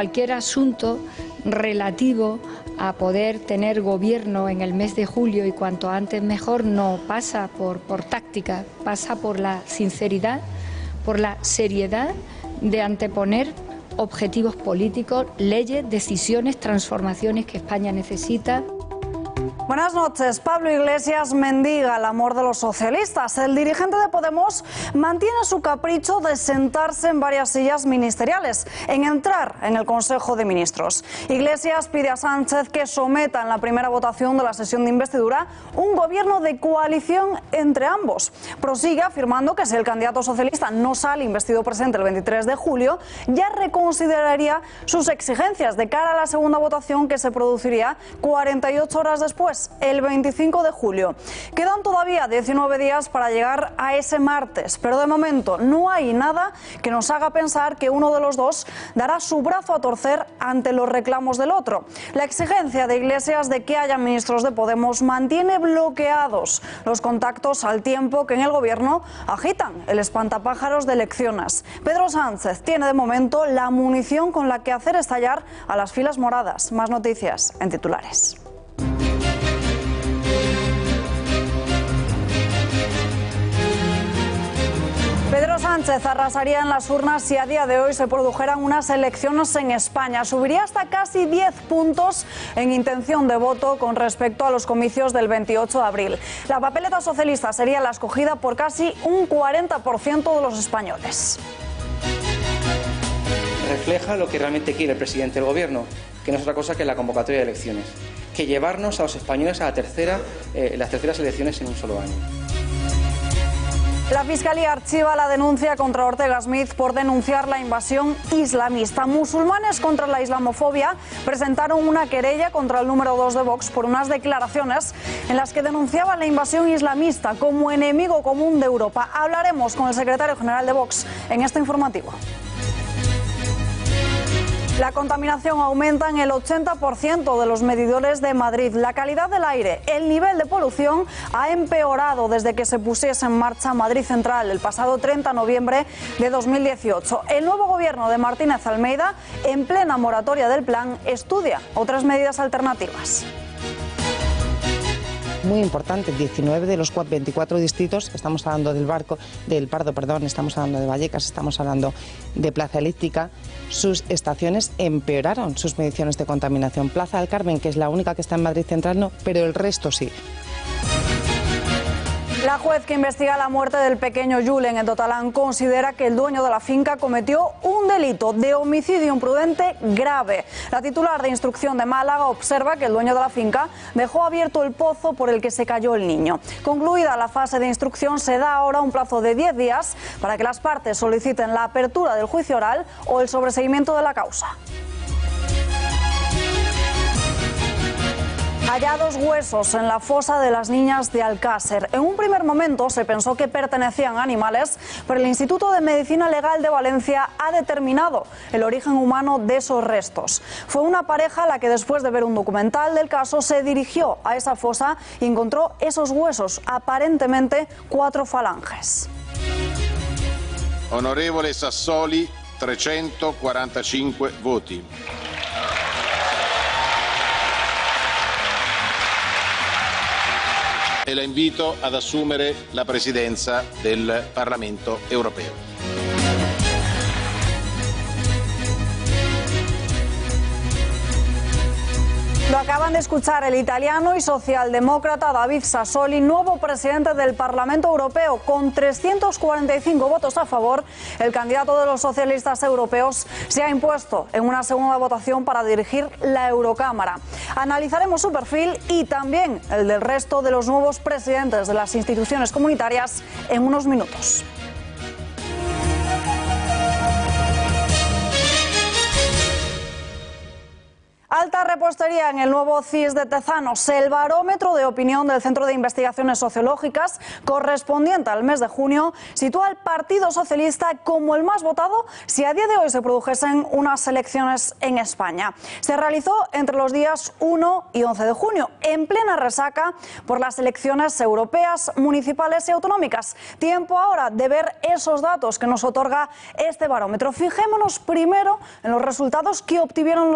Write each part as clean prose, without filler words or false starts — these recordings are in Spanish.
cualquier asunto relativo a poder tener gobierno en el mes de julio y cuanto antes mejor no pasa por táctica, pasa por la sinceridad, por la seriedad de anteponer objetivos políticos, leyes, decisiones, transformaciones que España necesita. Buenas noches. Pablo Iglesias mendiga el amor de los socialistas. El dirigente de Podemos mantiene su capricho de sentarse en varias sillas ministeriales, en entrar en el Consejo de Ministros. Iglesias pide a Sánchez que someta en la primera votación de la sesión de investidura un gobierno de coalición entre ambos. Prosigue afirmando que si el candidato socialista no sale investido presidente el 23 de julio, ya reconsideraría sus exigencias de cara a la segunda votación que se produciría 48 horas después, el 25 de julio. Quedan todavía 19 días para llegar a ese martes, pero de momento no hay nada que nos haga pensar que uno de los dos dará su brazo a torcer ante los reclamos del otro. La exigencia de Iglesias de que haya ministros de Podemos mantiene bloqueados los contactos al tiempo que en el gobierno agitan el espantapájaros de elecciones. Pedro Sánchez tiene de momento la munición con la que hacer estallar a las filas moradas. Más noticias en titulares. Pedro Sánchez arrasaría en las urnas si a día de hoy se produjeran unas elecciones en España. Subiría hasta casi 10 puntos en intención de voto con respecto a los comicios del 28 de abril. La papeleta socialista sería la escogida por casi un 40% de los españoles. Refleja lo que realmente quiere el presidente del Gobierno, que no es otra cosa que la convocatoria de elecciones, que llevarnos a los españoles a las terceras elecciones en un solo año. La Fiscalía archiva la denuncia contra Ortega Smith por denunciar la invasión islamista. Musulmanes contra la islamofobia presentaron una querella contra el número 2 de Vox por unas declaraciones en las que denunciaban la invasión islamista como enemigo común de Europa. Hablaremos con el secretario general de Vox en este informativo. La contaminación aumenta en el 80% de los medidores de Madrid. La calidad del aire, el nivel de polución ha empeorado desde que se pusiese en marcha Madrid Central el pasado 30 de noviembre de 2018. El nuevo gobierno de Martínez Almeida, en plena moratoria del plan, estudia otras medidas alternativas. Muy importante, 19 de los 24 distritos, estamos hablando del Pardo, estamos hablando de Vallecas, estamos hablando de Plaza Elíptica, sus estaciones empeoraron sus mediciones de contaminación. Plaza del Carmen, que es la única que está en Madrid Central, no, pero el resto sí. La juez que investiga la muerte del pequeño Julen en Totalán considera que el dueño de la finca cometió un delito de homicidio imprudente grave. La titular de instrucción de Málaga observa que el dueño de la finca dejó abierto el pozo por el que se cayó el niño. Concluida la fase de instrucción, se da ahora un plazo de 10 días para que las partes soliciten la apertura del juicio oral o el sobreseimiento de la causa. Hallados huesos en la fosa de las niñas de Alcácer. En un primer momento se pensó que pertenecían a animales, pero el Instituto de Medicina Legal de Valencia ha determinado el origen humano de esos restos. Fue una pareja la que después de ver un documental del caso se dirigió a esa fosa y encontró esos huesos, aparentemente 4 falanges. Onorevole Sassoli, 345 voti. E la invito ad assumere la presidenza del Parlamento Europeo. Lo acaban de escuchar el italiano y socialdemócrata David Sassoli, nuevo presidente del Parlamento Europeo. Con 345 votos a favor, el candidato de los socialistas europeos se ha impuesto en una segunda votación para dirigir la Eurocámara. Analizaremos su perfil y también el del resto de los nuevos presidentes de las instituciones comunitarias en unos minutos. Alta la repostería en el nuevo CIS de Tezanos. El barómetro de opinión del Centro de Investigaciones Sociológicas, correspondiente al mes de junio, sitúa al Partido Socialista como el más votado si a día de hoy se produjesen unas elecciones en España. Se realizó entre los días 1 y 11 de junio, en plena resaca por las elecciones europeas, municipales y autonómicas. Tiempo ahora de ver esos datos que nos otorga este barómetro. Fijémonos primero en los resultados que obtuvieron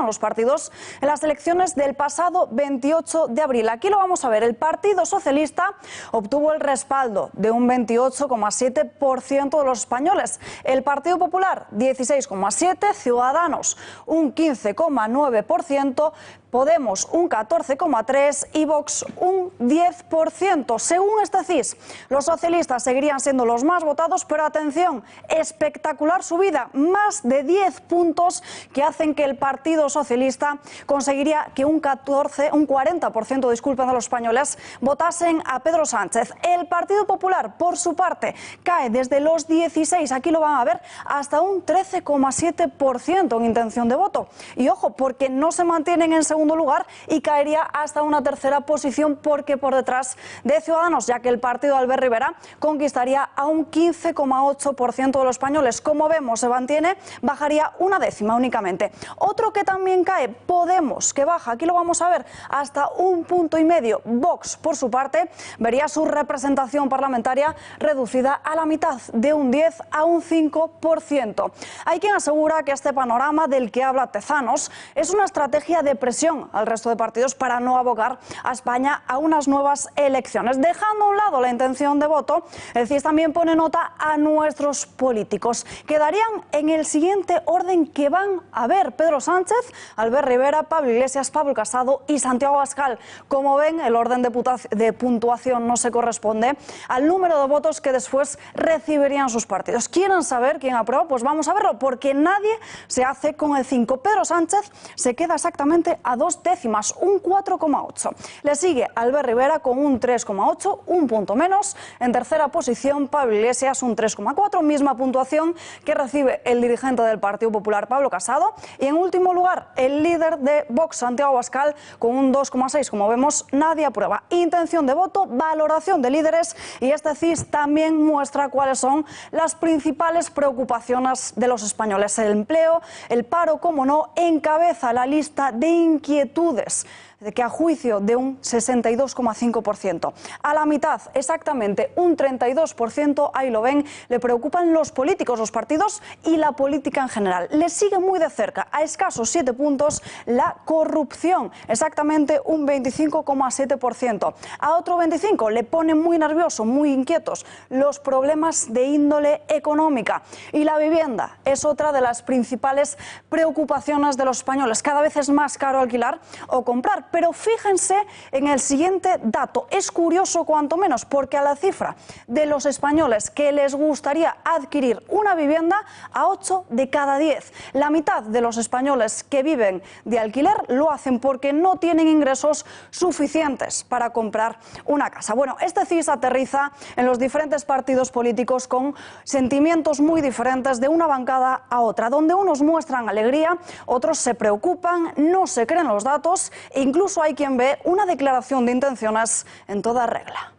los partidos en las elecciones del pasado 28 de abril. Aquí lo vamos a ver. El Partido Socialista obtuvo el respaldo de un 28,7% de los españoles. El Partido Popular, 16,7%. Ciudadanos, un 15,9%. Podemos, un 14,3% y Vox, un 10%. Según este CIS, los socialistas seguirían siendo los más votados, pero atención, espectacular subida, más de 10 puntos que hacen que el Partido Socialista conseguiría que un 40%, disculpen, de los españoles votasen a Pedro Sánchez. El Partido Popular, por su parte, cae desde los 16, aquí lo van a ver, hasta un 13,7% en intención de voto. Y ojo, porque no se mantienen en segundo lugar y caería hasta una tercera posición porque por detrás de Ciudadanos, ya que el partido de Albert Rivera conquistaría a un 15,8% de los españoles. Como vemos, se mantiene, bajaría una décima únicamente. Otro que también cae, Podemos, que baja, aquí lo vamos a ver, hasta un 1,5 puntos. Vox, por su parte, vería su representación parlamentaria reducida a la mitad, de un 10 a un 5%. Hay quien asegura que este panorama del que habla Tezanos es una estrategia de presión al resto de partidos para no abocar a España a unas nuevas elecciones. Dejando a un lado la intención de voto, el CIS también pone nota a nuestros políticos. Quedarían en el siguiente orden que van a ver: Pedro Sánchez, Albert Rivera, Pablo Iglesias, Pablo Casado y Santiago Abascal. Como ven, el orden de puntuación no se corresponde al número de votos que después recibirían sus partidos. ¿Quieren saber quién aprueba? Pues vamos a verlo, porque nadie se hace con el 5. Pedro Sánchez se queda exactamente a 2 décimas, un 4,8. Le sigue Albert Rivera con un 3,8, un punto menos. En tercera posición, Pablo Iglesias, un 3,4, misma puntuación que recibe el dirigente del Partido Popular, Pablo Casado. Y en último lugar, el líder de Vox, Santiago Abascal, con un 2,6. Como vemos, nadie aprueba. Intención de voto, valoración de líderes, y este CIS también muestra cuáles son las principales preocupaciones de los españoles. El empleo, el paro, como no, encabeza la lista de inquietudes, de que a juicio de un 62,5%. A la mitad, exactamente un 32%, ahí lo ven, le preocupan los políticos, los partidos y la política en general. Le sigue muy de cerca, a escasos 7 puntos, la corrupción, exactamente un 25,7%. A otro 25% le pone muy nervioso, muy inquietos, los problemas de índole económica. Y la vivienda es otra de las principales preocupaciones de los españoles. Cada vez es más caro alquilar o comprar. Pero fíjense en el siguiente dato. Es curioso cuanto menos, porque a la cifra de los españoles que les gustaría adquirir una vivienda, a 8 de cada 10. La mitad de los españoles que viven de alquiler lo hacen porque no tienen ingresos suficientes para comprar una casa. Bueno, este CIS aterriza en los diferentes partidos políticos con sentimientos muy diferentes de una bancada a otra, donde unos muestran alegría, otros se preocupan, no se creen los datos, incluso hay quien ve una declaración de intenciones en toda regla.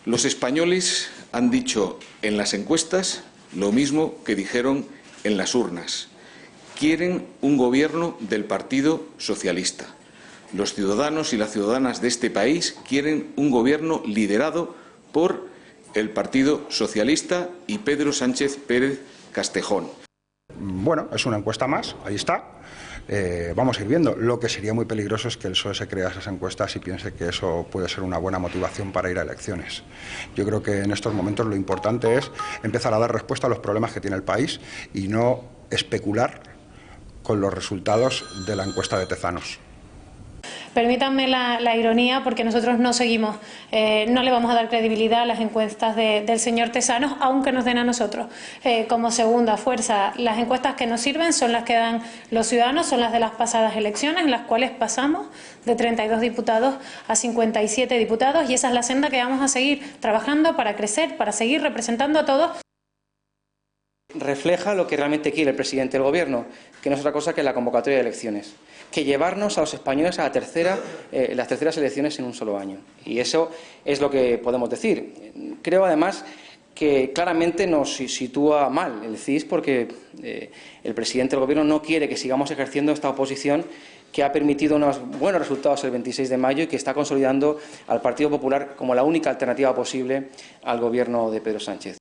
Los españoles han dicho en las encuestas lo mismo que dijeron en las urnas. Quieren un gobierno del Partido Socialista. Los ciudadanos y las ciudadanas de este país quieren un gobierno liderado por el Partido Socialista y Pedro Sánchez Pérez Castejón. Bueno, es una encuesta más, ahí está. Vamos a ir viendo. Lo que sería muy peligroso es que el PSOE se crea esas encuestas y piense que eso puede ser una buena motivación para ir a elecciones. Yo creo que en estos momentos lo importante es empezar a dar respuesta a los problemas que tiene el país y no especular con los resultados de la encuesta de Tezanos. Permítanme la ironía, porque nosotros no seguimos, no le vamos a dar credibilidad a las encuestas del señor Tezanos, aunque nos den a nosotros como segunda fuerza. Las encuestas que nos sirven son las que dan los ciudadanos, son las de las pasadas elecciones, en las cuales pasamos de 32 diputados a 57 diputados, y esa es la senda que vamos a seguir trabajando para crecer, para seguir representando a todos. Refleja lo que realmente quiere el presidente del Gobierno, que no es otra cosa que la convocatoria de elecciones, que llevarnos a los españoles a las terceras elecciones en un solo año. Y eso es lo que podemos decir. Creo, además, que claramente nos sitúa mal el CIS, porque el presidente del Gobierno no quiere que sigamos ejerciendo esta oposición que ha permitido unos buenos resultados el 26 de mayo y que está consolidando al Partido Popular como la única alternativa posible al Gobierno de Pedro Sánchez.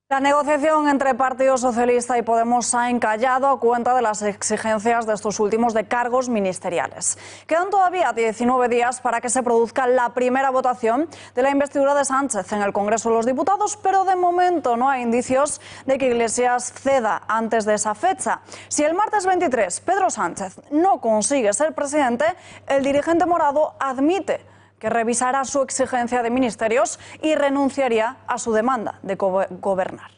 La negociación entre Partido Socialista y Podemos ha encallado a cuenta de las exigencias de estos últimos de cargos ministeriales. Quedan todavía 19 días para que se produzca la primera votación de la investidura de Sánchez en el Congreso de los Diputados, pero de momento no hay indicios de que Iglesias ceda antes de esa fecha. Si el martes 23 Pedro Sánchez no consigue ser presidente, el dirigente morado admite que revisará su exigencia de ministerios y renunciaría a su demanda de gobernar.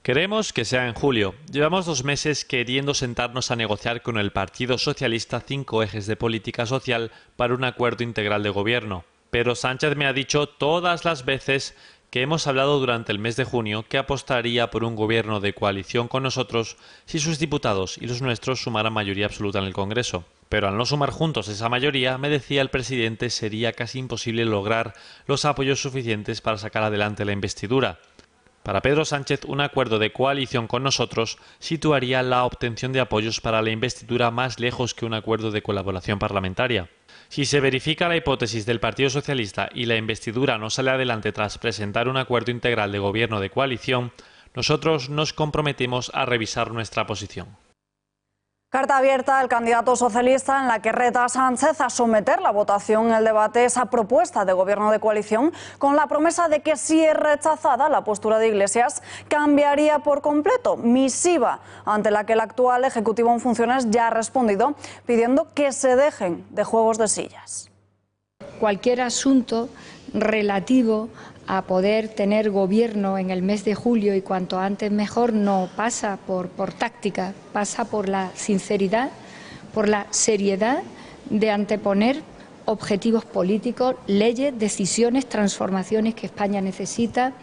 Queremos que sea en julio. Llevamos 2 meses queriendo sentarnos a negociar con el Partido Socialista 5 ejes de política social para un acuerdo integral de gobierno. Pero Sánchez me ha dicho todas las veces que hemos hablado durante el mes de junio que apostaría por un gobierno de coalición con nosotros si sus diputados y los nuestros sumaran mayoría absoluta en el Congreso. Pero al no sumar juntos esa mayoría, me decía el presidente, sería casi imposible lograr los apoyos suficientes para sacar adelante la investidura. Para Pedro Sánchez, un acuerdo de coalición con nosotros situaría la obtención de apoyos para la investidura más lejos que un acuerdo de colaboración parlamentaria. Si se verifica la hipótesis del Partido Socialista y la investidura no sale adelante tras presentar un acuerdo integral de gobierno de coalición, nosotros nos comprometemos a revisar nuestra posición. Carta abierta al candidato socialista en la que reta a Sánchez a someter la votación en el debate esa propuesta de gobierno de coalición con la promesa de que si es rechazada la postura de Iglesias cambiaría por completo. Misiva ante la que el actual Ejecutivo en funciones ya ha respondido pidiendo que se dejen de juegos de sillas. Cualquier asunto relativo a poder tener gobierno en el mes de julio y cuanto antes mejor no pasa por táctica, pasa por la sinceridad, por la seriedad de anteponer objetivos políticos, leyes, decisiones, transformaciones que España necesita,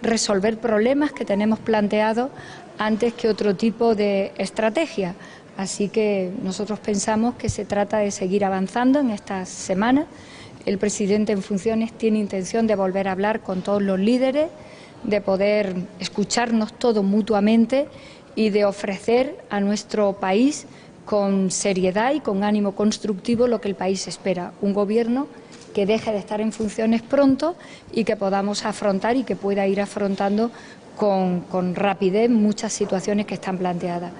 resolver problemas que tenemos planteados antes que otro tipo de estrategia. Así que nosotros pensamos que se trata de seguir avanzando en estas semanas. El presidente en funciones tiene intención de volver a hablar con todos los líderes, de poder escucharnos todos mutuamente y de ofrecer a nuestro país con seriedad y con ánimo constructivo lo que el país espera. Un gobierno que deje de estar en funciones pronto y que podamos afrontar y que pueda ir afrontando con rapidez muchas situaciones que están planteadas.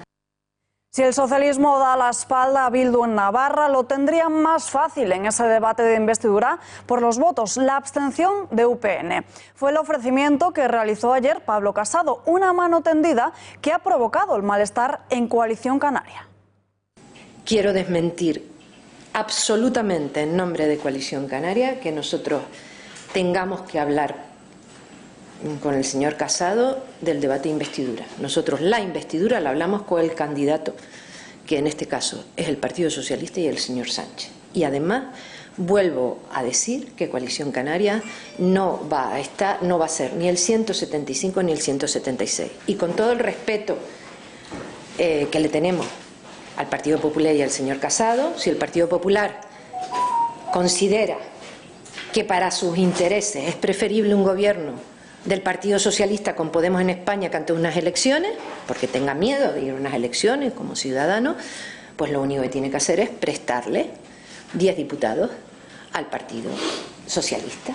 Si el socialismo da la espalda a Bildu en Navarra, lo tendría más fácil en ese debate de investidura por los votos. La abstención de UPN fue el ofrecimiento que realizó ayer Pablo Casado, una mano tendida que ha provocado el malestar en Coalición Canaria. Quiero desmentir absolutamente en nombre de Coalición Canaria que nosotros tengamos que hablar con el señor Casado del debate de investidura. Nosotros la investidura la hablamos con el candidato, que en este caso es el Partido Socialista y el señor Sánchez. Y además vuelvo a decir que Coalición Canaria no va a ser ni el 175 ni el 176. Y con todo el respeto que le tenemos al Partido Popular y al señor Casado, si el Partido Popular considera que para sus intereses es preferible un gobierno del Partido Socialista con Podemos en España que ante unas elecciones, porque tenga miedo de ir a unas elecciones como ciudadano, pues lo único que tiene que hacer es prestarle 10 diputados al Partido Socialista.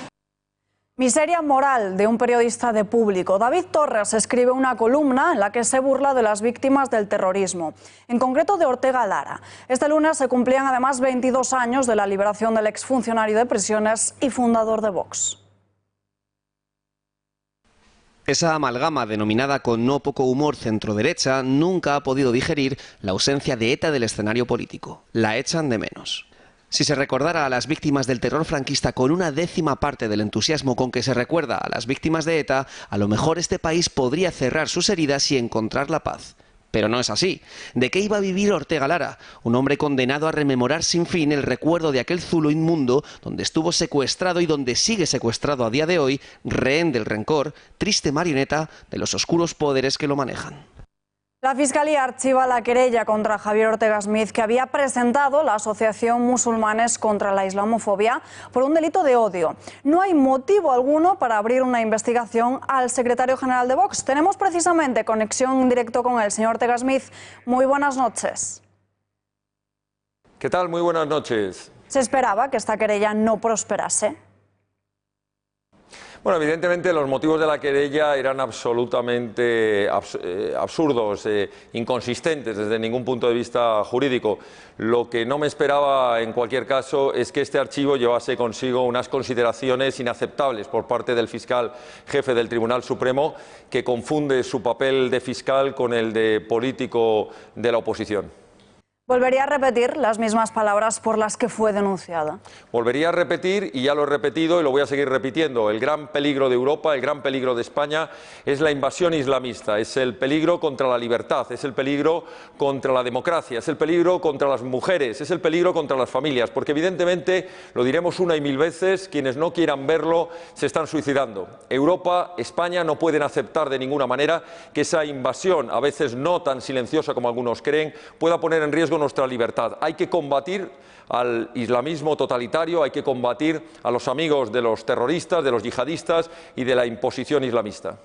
Miseria moral de un periodista de Público. David Torres escribe una columna en la que se burla de las víctimas del terrorismo, en concreto de Ortega Lara. Este lunes se cumplían además 22 años de la liberación del exfuncionario de prisiones y fundador de Vox. Esa amalgama denominada con no poco humor centroderecha nunca ha podido digerir la ausencia de ETA del escenario político. La echan de menos. Si se recordara a las víctimas del terror franquista con una décima parte del entusiasmo con que se recuerda a las víctimas de ETA, a lo mejor este país podría cerrar sus heridas y encontrar la paz. Pero no es así. ¿De qué iba a vivir Ortega Lara? Un hombre condenado a rememorar sin fin el recuerdo de aquel Zulo inmundo donde estuvo secuestrado y donde sigue secuestrado a día de hoy, rehén del rencor, triste marioneta de los oscuros poderes que lo manejan. La Fiscalía archiva la querella contra Javier Ortega Smith que había presentado la Asociación Musulmanes contra la Islamofobia por un delito de odio. No hay motivo alguno para abrir una investigación al secretario general de Vox. Tenemos precisamente conexión en directo con el señor Ortega Smith. Muy buenas noches. ¿Qué tal? Muy buenas noches. ¿Se esperaba que esta querella no prosperase? Bueno, evidentemente los motivos de la querella eran absolutamente absurdos, inconsistentes desde ningún punto de vista jurídico. Lo que no me esperaba en cualquier caso es que este archivo llevase consigo unas consideraciones inaceptables por parte del fiscal jefe del Tribunal Supremo, que confunde su papel de fiscal con el de político de la oposición. Volvería a repetir las mismas palabras por las que fue denunciada. Volvería a repetir, y ya lo he repetido y lo voy a seguir repitiendo, el gran peligro de Europa, el gran peligro de España es la invasión islamista, es el peligro contra la libertad, es el peligro contra la democracia, es el peligro contra las mujeres, es el peligro contra las familias, porque evidentemente, lo diremos una y mil veces, quienes no quieran verlo se están suicidando. Europa, España no pueden aceptar de ninguna manera que esa invasión, a veces no tan silenciosa como algunos creen, pueda poner en riesgo nuestra libertad. Hay que combatir al islamismo totalitario, hay que combatir a los amigos de los terroristas, de los yihadistas y de la imposición islamista.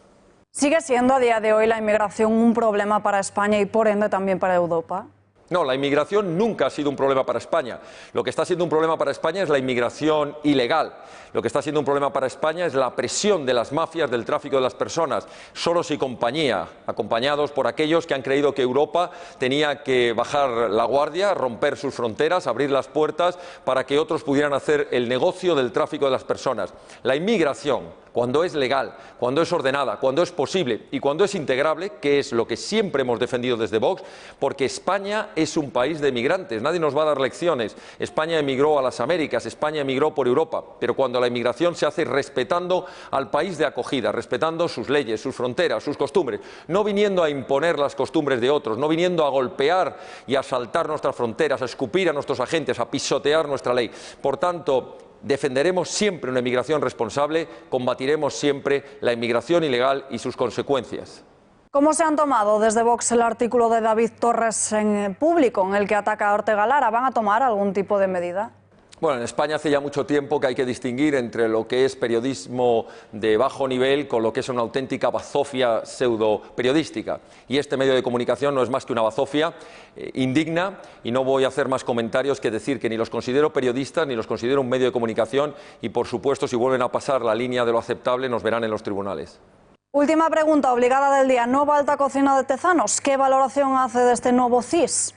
¿Sigue siendo a día de hoy la inmigración un problema para España y por ende también para Europa? No, la inmigración nunca ha sido un problema para España. Lo que está siendo un problema para España es la inmigración ilegal. Lo que está siendo un problema para España es la presión de las mafias del tráfico de las personas, Soros y compañía, acompañados por aquellos que han creído que Europa tenía que bajar la guardia, romper sus fronteras, abrir las puertas para que otros pudieran hacer el negocio del tráfico de las personas. La inmigración, cuando es legal, cuando es ordenada, cuando es posible y cuando es integrable, que es lo que siempre hemos defendido desde Vox, porque España es un país de emigrantes, nadie nos va a dar lecciones. España emigró a las Américas, España emigró por Europa, pero cuando la inmigración se hace respetando al país de acogida, respetando sus leyes, sus fronteras, sus costumbres, no viniendo a imponer las costumbres de otros, no viniendo a golpear y a asaltar nuestras fronteras, a escupir a nuestros agentes, a pisotear nuestra ley. Por tanto, defenderemos siempre una inmigración responsable, combatiremos siempre la inmigración ilegal y sus consecuencias. ¿Cómo se han tomado desde Vox el artículo de David Torres en público en el que ataca a Ortega Lara? ¿Van a tomar algún tipo de medida? Bueno, en España hace ya mucho tiempo que hay que distinguir entre lo que es periodismo de bajo nivel con lo que es una auténtica bazofia pseudo-periodística. Y este medio de comunicación no es más que una bazofia indigna, y no voy a hacer más comentarios que decir que ni los considero periodistas ni los considero un medio de comunicación y, por supuesto, si vuelven a pasar la línea de lo aceptable, nos verán en los tribunales. Última pregunta obligada del día. ¿Nueva alta cocina de Tezanos? ¿Qué valoración hace de este nuevo CIS?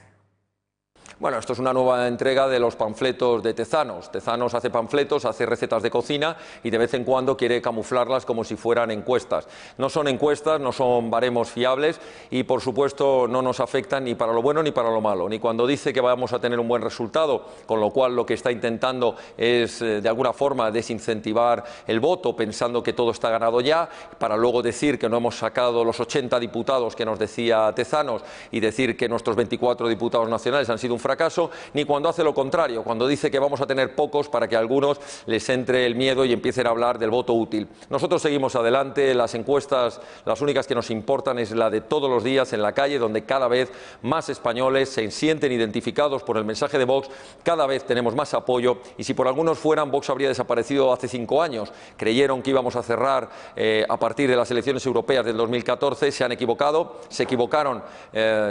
Bueno, esto es una nueva entrega de los panfletos de Tezanos. Tezanos hace panfletos, hace recetas de cocina y de vez en cuando quiere camuflarlas como si fueran encuestas. No son encuestas, no son baremos fiables y, por supuesto, no nos afectan ni para lo bueno ni para lo malo. Ni cuando dice que vamos a tener un buen resultado, con lo cual lo que está intentando es, de alguna forma, desincentivar el voto, pensando que todo está ganado ya, para luego decir que no hemos sacado los 80 diputados que nos decía Tezanos y decir que nuestros 24 diputados nacionales han sido un fracaso, ni cuando hace lo contrario, cuando dice que vamos a tener pocos para que a algunos les entre el miedo y empiecen a hablar del voto útil. Nosotros seguimos adelante, las encuestas, las únicas que nos importan es la de todos los días en la calle, donde cada vez más españoles se sienten identificados por el mensaje de Vox, cada vez tenemos más apoyo y si por algunos fueran, Vox habría desaparecido hace 5 años. Creyeron que íbamos a cerrar a partir de las elecciones europeas del 2014, se han equivocado, se equivocaron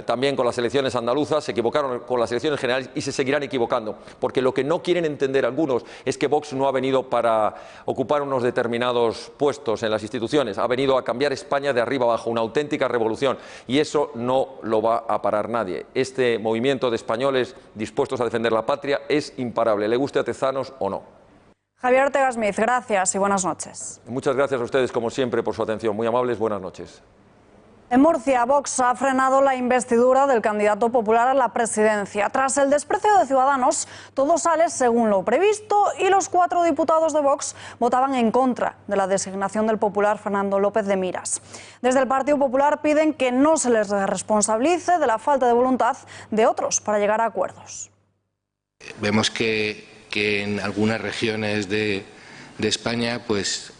también con las elecciones andaluzas, se equivocaron con las elecciones generales y se seguirán equivocando, porque lo que no quieren entender algunos es que Vox no ha venido para ocupar unos determinados puestos en las instituciones, ha venido a cambiar España de arriba abajo, una auténtica revolución, y eso no lo va a parar nadie. Este movimiento de españoles dispuestos a defender la patria es imparable, le guste a Tezanos o no. Javier Ortega Smith, gracias y buenas noches. Muchas gracias a ustedes, como siempre, por su atención. Muy amables, buenas noches. En Murcia, Vox ha frenado la investidura del candidato popular a la presidencia. Tras el desprecio de Ciudadanos, todo sale según lo previsto y los 4 diputados de Vox votaban en contra de la designación del popular Fernando López de Miras. Desde el Partido Popular piden que no se les responsabilice de la falta de voluntad de otros para llegar a acuerdos. Vemos que en algunas regiones de España pues,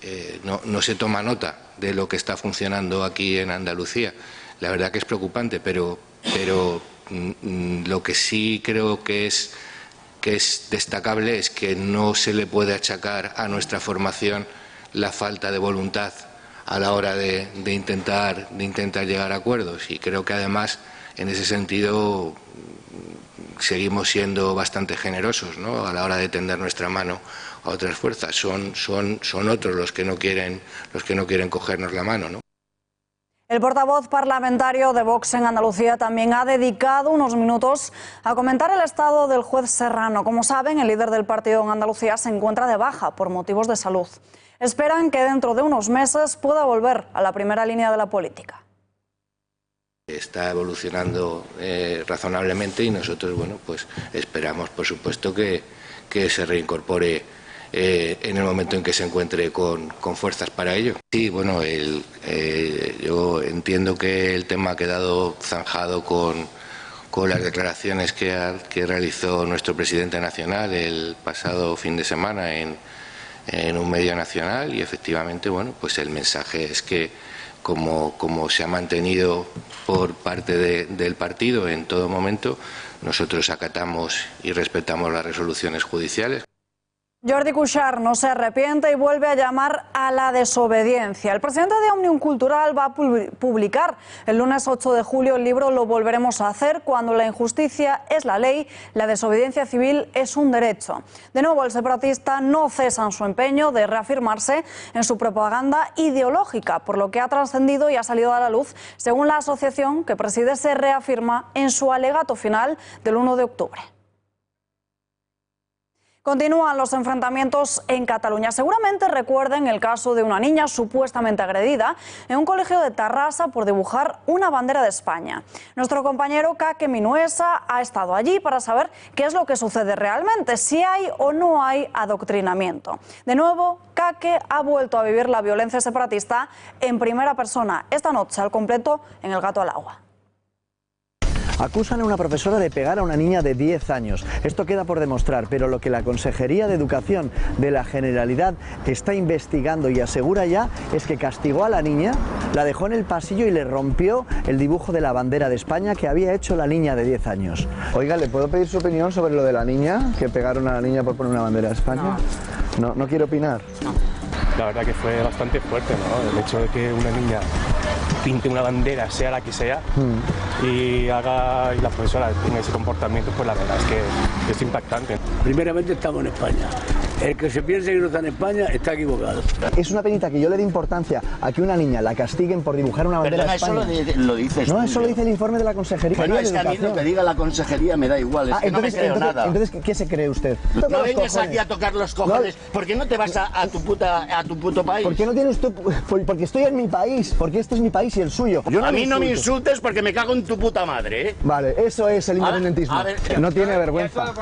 no se toma nota de lo que está funcionando aquí en Andalucía. La verdad que es preocupante, pero lo que sí creo que es destacable es que no se le puede achacar a nuestra formación la falta de voluntad a la hora de intentar llegar a acuerdos, y creo que además en ese sentido seguimos siendo bastante generosos, ¿no?, a la hora de tender nuestra mano a otras fuerzas. Son otros los que no quieren cogernos la mano, ¿no? El portavoz parlamentario de Vox en Andalucía también ha dedicado unos minutos a comentar el estado del juez Serrano. Como saben, el líder del partido en Andalucía se encuentra de baja por motivos de salud. Esperan que dentro de unos meses pueda volver a la primera línea de la política. Está evolucionando razonablemente y nosotros, bueno, pues esperamos, por supuesto, que se reincorpore en el momento en que se encuentre con fuerzas para ello. Sí, bueno, yo entiendo que el tema ha quedado zanjado con las declaraciones que realizó nuestro presidente nacional el pasado fin de semana en un medio nacional, y efectivamente, bueno, pues el mensaje es que como se ha mantenido por parte del partido en todo momento, nosotros acatamos y respetamos las resoluciones judiciales. Jordi Cuixart no se arrepiente y vuelve a llamar a la desobediencia. El presidente de Òmnium Cultural va a publicar el lunes 8 de julio el libro Lo volveremos a hacer, cuando la injusticia es la ley, la desobediencia civil es un derecho. De nuevo, el separatista no cesa en su empeño de reafirmarse en su propaganda ideológica, por lo que ha trascendido y ha salido a la luz, según la asociación que preside, se reafirma en su alegato final del 1 de octubre. Continúan los enfrentamientos en Cataluña. Seguramente recuerden el caso de una niña supuestamente agredida en un colegio de Tarrasa por dibujar una bandera de España. Nuestro compañero Kake Minuesa ha estado allí para saber qué es lo que sucede realmente, si hay o no hay adoctrinamiento. De nuevo, Kake ha vuelto a vivir la violencia separatista en primera persona esta noche al completo en El Gato al Agua. Acusan a una profesora de pegar a una niña de 10 años. Esto queda por demostrar, pero lo que la Consejería de Educación de la Generalidad está investigando y asegura ya es que castigó a la niña, la dejó en el pasillo y le rompió el dibujo de la bandera de España que había hecho la niña de 10 años. Oiga, ¿le puedo pedir su opinión sobre lo de la niña? Que pegaron a la niña por poner una bandera de España. ¿No quiere opinar? No. La verdad que fue bastante fuerte, ¿no? El hecho de que una niña pinte una bandera, sea la que sea, y la profesora tenga ese comportamiento, pues la verdad es que es impactante. Primeramente estamos en España. El que se piense que no está en España está equivocado. Es una penita que yo le dé importancia a que una niña la castiguen por dibujar una bandera de España. Eso lo dices tú. No, eso lo dice el informe de la Consejería de Educación. Educación. Es que a mí lo que diga la Consejería me da igual, es que no me creo nada. Entonces, ¿qué se cree usted? No vengas aquí a tocar los cojones. ¿Por qué no te vas a tu puto país? ¿Por qué no tiene usted? Porque estoy en mi país, porque este es mi país y el suyo. A mí no me insultes porque me cago en tu puta madre, ¿eh? Vale, eso es el independentismo. No tiene vergüenza.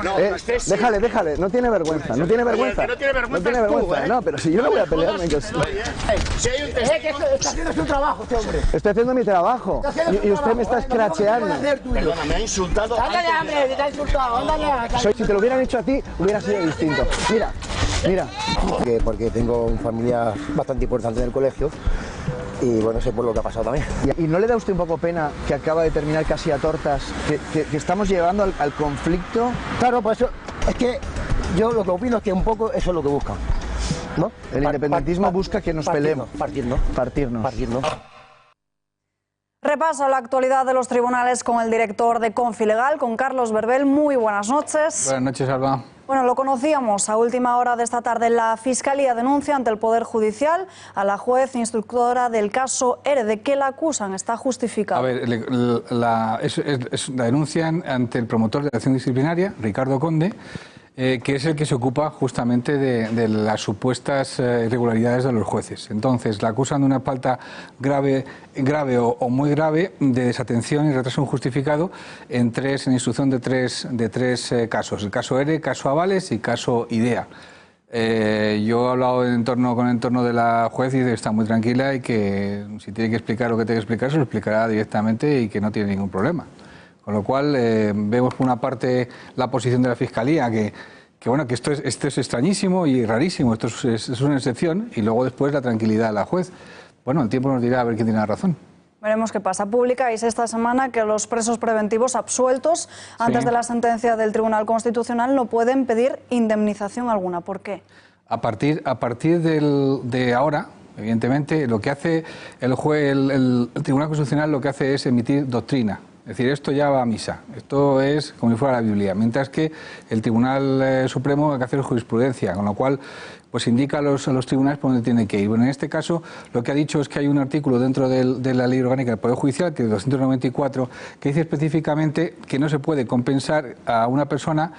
Déjale, no tiene vergüenza. No tiene vergüenza. No tiene vergüenza. No tiene vergüenza, no, pero si yo no voy a pelearme. Si hay un testigo... que está haciendo su trabajo, este hombre. Estoy haciendo mi trabajo y usted me está escracheando. Perdona, me ha insultado. Ándale, hombre, te ha insultado, ándale. Si te lo hubieran hecho a ti, hubiera sido distinto. Mira. Porque tengo una familia bastante importante en el colegio. Y bueno, sé por lo que ha pasado también. ¿Y no le da usted un poco pena que acaba de terminar casi a tortas, que estamos llegando al conflicto? Claro, pues eso, es que yo lo que opino es que un poco eso es lo que buscan, ¿no? El independentismo busca que nos peleemos. Partirnos. Repaso la actualidad de los tribunales con el director de Confilegal, con Carlos Verbel. Muy buenas noches. Buenas noches, Alba. Bueno, lo conocíamos a última hora de esta tarde. La Fiscalía denuncia ante el Poder Judicial a la juez instructora del caso ERE. ¿De qué la acusan? ¿Está justificado? A ver, la denuncia ante el promotor de la acción disciplinaria, Ricardo Conde, que es el que se ocupa justamente de las supuestas irregularidades de los jueces. Entonces, la acusan de una falta grave o muy grave de desatención y retraso injustificado en instrucción de tres casos. El caso ERE, caso Avales y caso IDEA. Yo he hablado con el entorno de la juez y dice que está muy tranquila y que si tiene que explicar lo que tiene que explicar, se lo explicará directamente y que no tiene ningún problema. Con lo cual, vemos por una parte la posición de la Fiscalía, que esto es extrañísimo y rarísimo, esto es una excepción, y luego después la tranquilidad de la juez. Bueno, el tiempo nos dirá a ver quién tiene la razón. Veremos qué pasa. Publicáis esta semana que los presos preventivos absueltos antes de la sentencia del Tribunal Constitucional no pueden pedir indemnización alguna. ¿Por qué? A partir de ahora, evidentemente, lo que hace el Tribunal Constitucional lo que hace es emitir doctrina. Es decir, esto ya va a misa, esto es como si fuera la Biblia, mientras que el Tribunal Supremo hay que hacer jurisprudencia, con lo cual pues indica a los tribunales por dónde tiene que ir. Bueno, en este caso lo que ha dicho es que hay un artículo dentro de la Ley Orgánica del Poder Judicial, que es el 294, que dice específicamente que no se puede compensar a una persona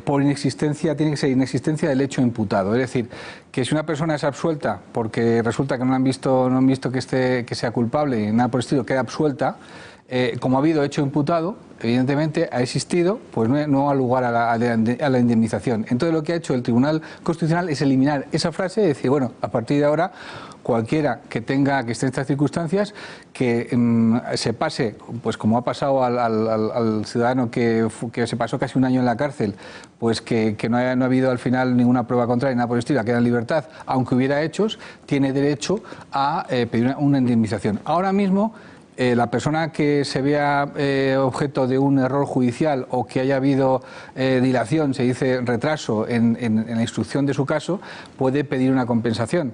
por inexistencia, tiene que ser inexistencia del hecho imputado. Es decir, que si una persona es absuelta porque resulta que no han visto que sea culpable y nada por el estilo, queda absuelta, como ha habido hecho imputado, evidentemente ha existido, pues no ha lugar a la indemnización. Entonces lo que ha hecho el Tribunal Constitucional es eliminar esa frase y decir, bueno, a partir de ahora cualquiera que esté en estas circunstancias, que se pase, pues como ha pasado al ciudadano que se pasó casi un año en la cárcel, pues que no ha habido al final ninguna prueba contraria, nada por el estilo, queda en libertad, aunque hubiera hechos, tiene derecho a pedir una indemnización. Ahora mismo, la persona que se vea objeto de un error judicial o que haya habido dilación, se dice retraso en la instrucción de su caso, puede pedir una compensación.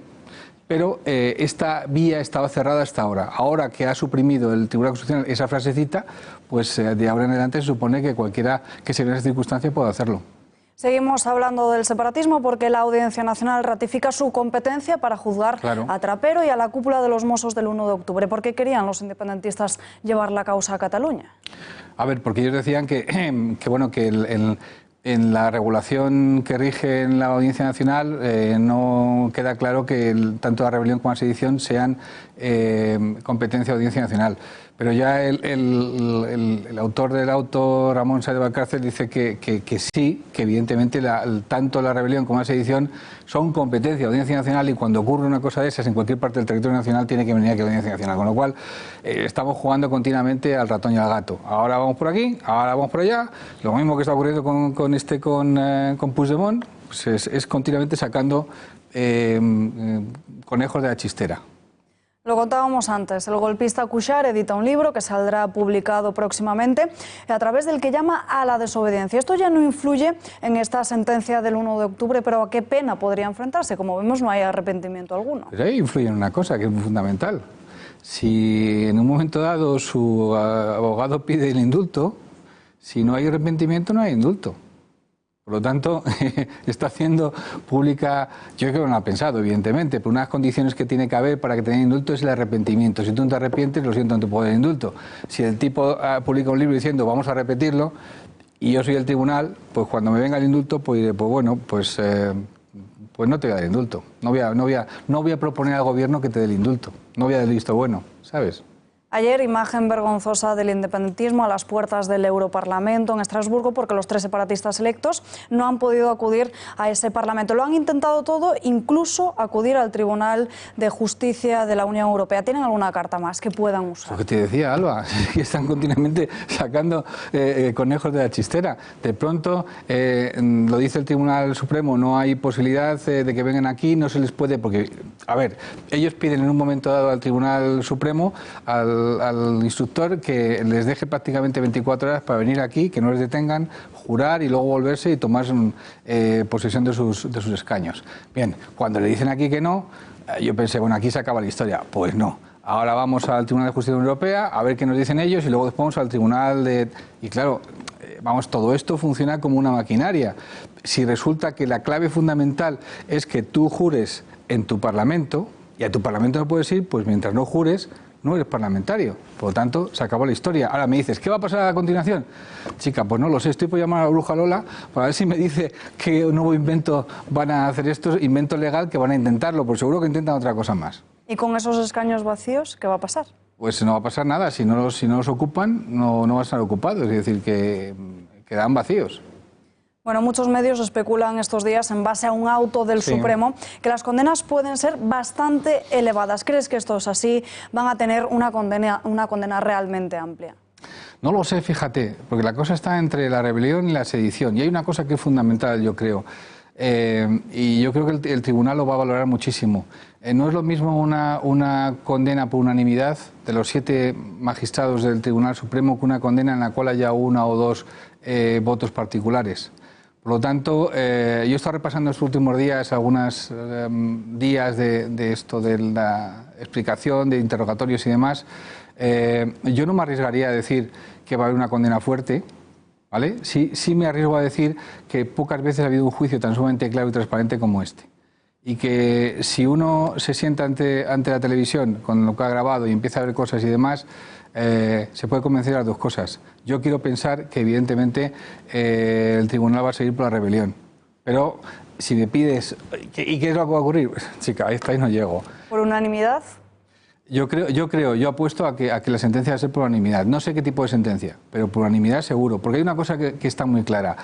Pero esta vía estaba cerrada hasta ahora. Ahora que ha suprimido el Tribunal Constitucional esa frasecita, pues de ahora en adelante se supone que cualquiera que se vea en esa circunstancia puede hacerlo. Seguimos hablando del separatismo porque la Audiencia Nacional ratifica su competencia para juzgar a Trapero y a la cúpula de los Mossos del 1 de octubre. ¿Por qué querían los independentistas llevar la causa a Cataluña? A ver, porque ellos decían que en la regulación que rige en la Audiencia Nacional no queda claro que tanto la rebelión como la sedición sean competencia de Audiencia Nacional. Pero ya el autor del auto, Ramón Sáenz de Valcárcel, dice que sí, que evidentemente tanto la rebelión como la sedición son competencia de Audiencia Nacional y cuando ocurre una cosa de esas en cualquier parte del territorio nacional tiene que venir aquí a la Audiencia Nacional. Con lo cual estamos jugando continuamente al ratón y al gato. Ahora vamos por aquí, ahora vamos por allá. Lo mismo que está ocurriendo con Puigdemont, pues es continuamente sacando conejos de la chistera. Lo contábamos antes, el golpista Cuixart edita un libro que saldrá publicado próximamente a través del que llama a la desobediencia. Esto ya no influye en esta sentencia del 1 de octubre, pero ¿a qué pena podría enfrentarse? Como vemos, no hay arrepentimiento alguno. Pero ahí influye en una cosa que es muy fundamental. Si en un momento dado su abogado pide el indulto, si no hay arrepentimiento, no hay indulto. Por lo tanto, está haciendo pública, yo creo que no lo ha pensado, evidentemente, pero unas condiciones que tiene que haber para que tenga indulto es el arrepentimiento. Si tú no te arrepientes, lo siento, no te puedo dar indulto. Si el tipo publica un libro diciendo vamos a repetirlo y yo soy el tribunal, pues cuando me venga el indulto, pues diré, pues bueno, pues no te voy a dar indulto. No voy a proponer al gobierno que te dé el indulto. No voy a dar el visto bueno, ¿sabes? Ayer, imagen vergonzosa del independentismo a las puertas del Europarlamento en Estrasburgo porque los 3 separatistas electos no han podido acudir a ese Parlamento. Lo han intentado todo, incluso acudir al Tribunal de Justicia de la Unión Europea. ¿Tienen alguna carta más que puedan usar? Lo que te decía, Alba, que están continuamente sacando conejos de la chistera. De pronto, lo dice el Tribunal Supremo, no hay posibilidad de que vengan aquí, no se les puede, porque, a ver, ellos piden en un momento dado al Tribunal Supremo, al instructor, que les deje prácticamente 24 horas para venir aquí, que no les detengan, jurar y luego volverse y tomar posesión de sus escaños. Bien, cuando le dicen aquí que no, yo pensé, bueno, aquí se acaba la historia. Pues no. Ahora vamos al Tribunal de Justicia de la Unión Europea a ver qué nos dicen ellos y luego después vamos al Tribunal de... Y claro, vamos, todo esto funciona como una maquinaria. Si resulta que la clave fundamental es que tú jures en tu Parlamento, y a tu Parlamento no puedes ir, pues mientras no jures, no eres parlamentario. Por lo tanto, se acabó la historia. Ahora me dices, ¿qué va a pasar a continuación? Chica, pues no lo sé, estoy por llamar a la bruja Lola para ver si me dice qué nuevo invento van a hacer estos, invento legal que van a intentarlo, pues seguro que intentan otra cosa más. ¿Y con esos escaños vacíos qué va a pasar? Pues no va a pasar nada, si no los ocupan, no van a estar ocupados, es decir, que quedan vacíos. Bueno, muchos medios especulan estos días, en base a un auto del Supremo, que las condenas pueden ser bastante elevadas. ¿Crees que esto es así? ¿Van a tener una condena realmente amplia? No lo sé, fíjate, porque la cosa está entre la rebelión y la sedición. Y hay una cosa que es fundamental, yo creo, y yo creo que el tribunal lo va a valorar muchísimo. No es lo mismo una condena por unanimidad de los 7 magistrados del Tribunal Supremo que una condena en la cual haya 1 o 2 votos particulares. Por lo tanto, yo he estado repasando en estos últimos días algunos días de esto, de la explicación, de interrogatorios y demás. Yo no me arriesgaría a decir que va a haber una condena fuerte, ¿vale? Sí me arriesgo a decir que pocas veces ha habido un juicio tan sumamente claro y transparente como este. Y que si uno se sienta ante la televisión con lo que ha grabado y empieza a ver cosas y demás, se puede convencer de las dos cosas. Yo quiero pensar que evidentemente el tribunal va a seguir por la rebelión. Pero si me pides, ¿y qué es lo que va a ocurrir? Chica, ahí no llego. ¿Por unanimidad? Yo apuesto a que la sentencia va a ser por unanimidad. No sé qué tipo de sentencia, pero por unanimidad seguro. Porque hay una cosa que está muy clara.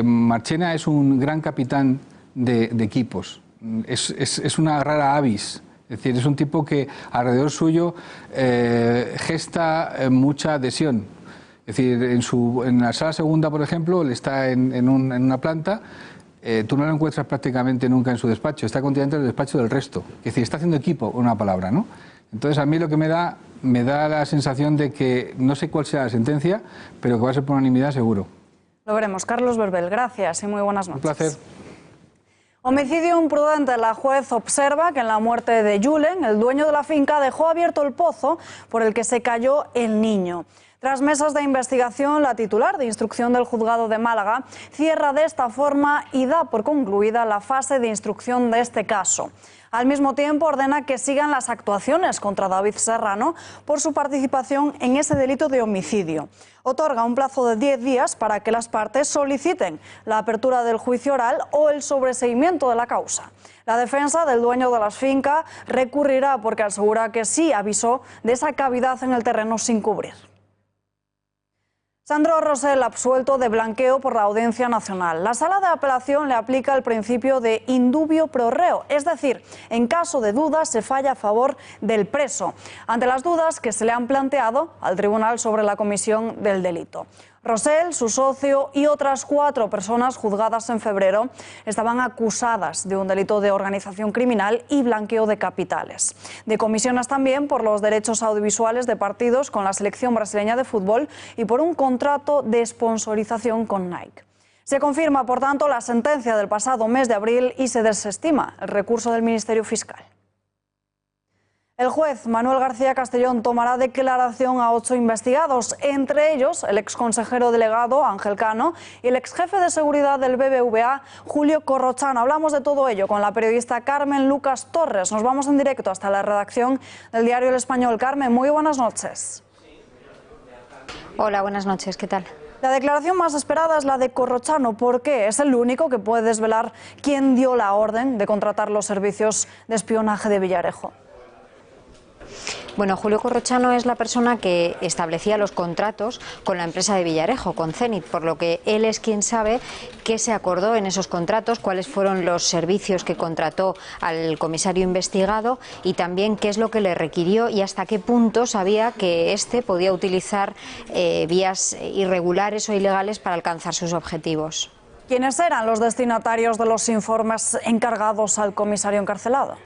Marchena es un gran capitán de equipos. Es una rara avis. Es decir, es un tipo que alrededor suyo gesta mucha adhesión. Es decir, en la sala segunda, por ejemplo, él está en una planta, tú no lo encuentras prácticamente nunca en su despacho, está continuamente en el despacho del resto. Es decir, está haciendo equipo, una palabra, ¿no? Entonces, a mí lo que me da la sensación de que no sé cuál será la sentencia, pero que va a ser por unanimidad seguro. Lo veremos. Carlos Berbel, gracias y muy buenas noches. Un placer. Homicidio imprudente. La juez observa que en la muerte de Julen, el dueño de la finca dejó abierto el pozo por el que se cayó el niño. Tras meses de investigación, la titular de instrucción del juzgado de Málaga cierra de esta forma y da por concluida la fase de instrucción de este caso. Al mismo tiempo, ordena que sigan las actuaciones contra David Serrano por su participación en ese delito de homicidio. Otorga un plazo de 10 días para que las partes soliciten la apertura del juicio oral o el sobreseimiento de la causa. La defensa del dueño de las fincas recurrirá porque asegura que sí avisó de esa cavidad en el terreno sin cubrir. Sandro Rosell, absuelto de blanqueo por la Audiencia Nacional. La Sala de Apelación le aplica el principio de indubio pro reo, es decir, en caso de dudas se falla a favor del preso, ante las dudas que se le han planteado al tribunal sobre la comisión del delito. Rosell, su socio y otras 4 personas juzgadas en febrero estaban acusadas de un delito de organización criminal y blanqueo de capitales. De comisiones también por los derechos audiovisuales de partidos con la selección brasileña de fútbol y por un contrato de sponsorización con Nike. Se confirma, por tanto, la sentencia del pasado mes de abril y se desestima el recurso del Ministerio Fiscal. El juez Manuel García Castellón tomará declaración a 8 investigados, entre ellos el exconsejero delegado Ángel Cano y el exjefe de seguridad del BBVA, Julio Corrochano. Hablamos de todo ello con la periodista Carmen Lucas Torres. Nos vamos en directo hasta la redacción del diario El Español. Carmen, muy buenas noches. Hola, buenas noches, ¿qué tal? La declaración más esperada es la de Corrochano. ¿Por qué? Es el único que puede desvelar quién dio la orden de contratar los servicios de espionaje de Villarejo. Bueno, Julio Corrochano es la persona que establecía los contratos con la empresa de Villarejo, con Zenit, por lo que él es quien sabe qué se acordó en esos contratos, cuáles fueron los servicios que contrató al comisario investigado y también qué es lo que le requirió y hasta qué punto sabía que éste podía utilizar vías irregulares o ilegales para alcanzar sus objetivos. ¿Quiénes eran los destinatarios de los informes encargados al comisario encarcelado?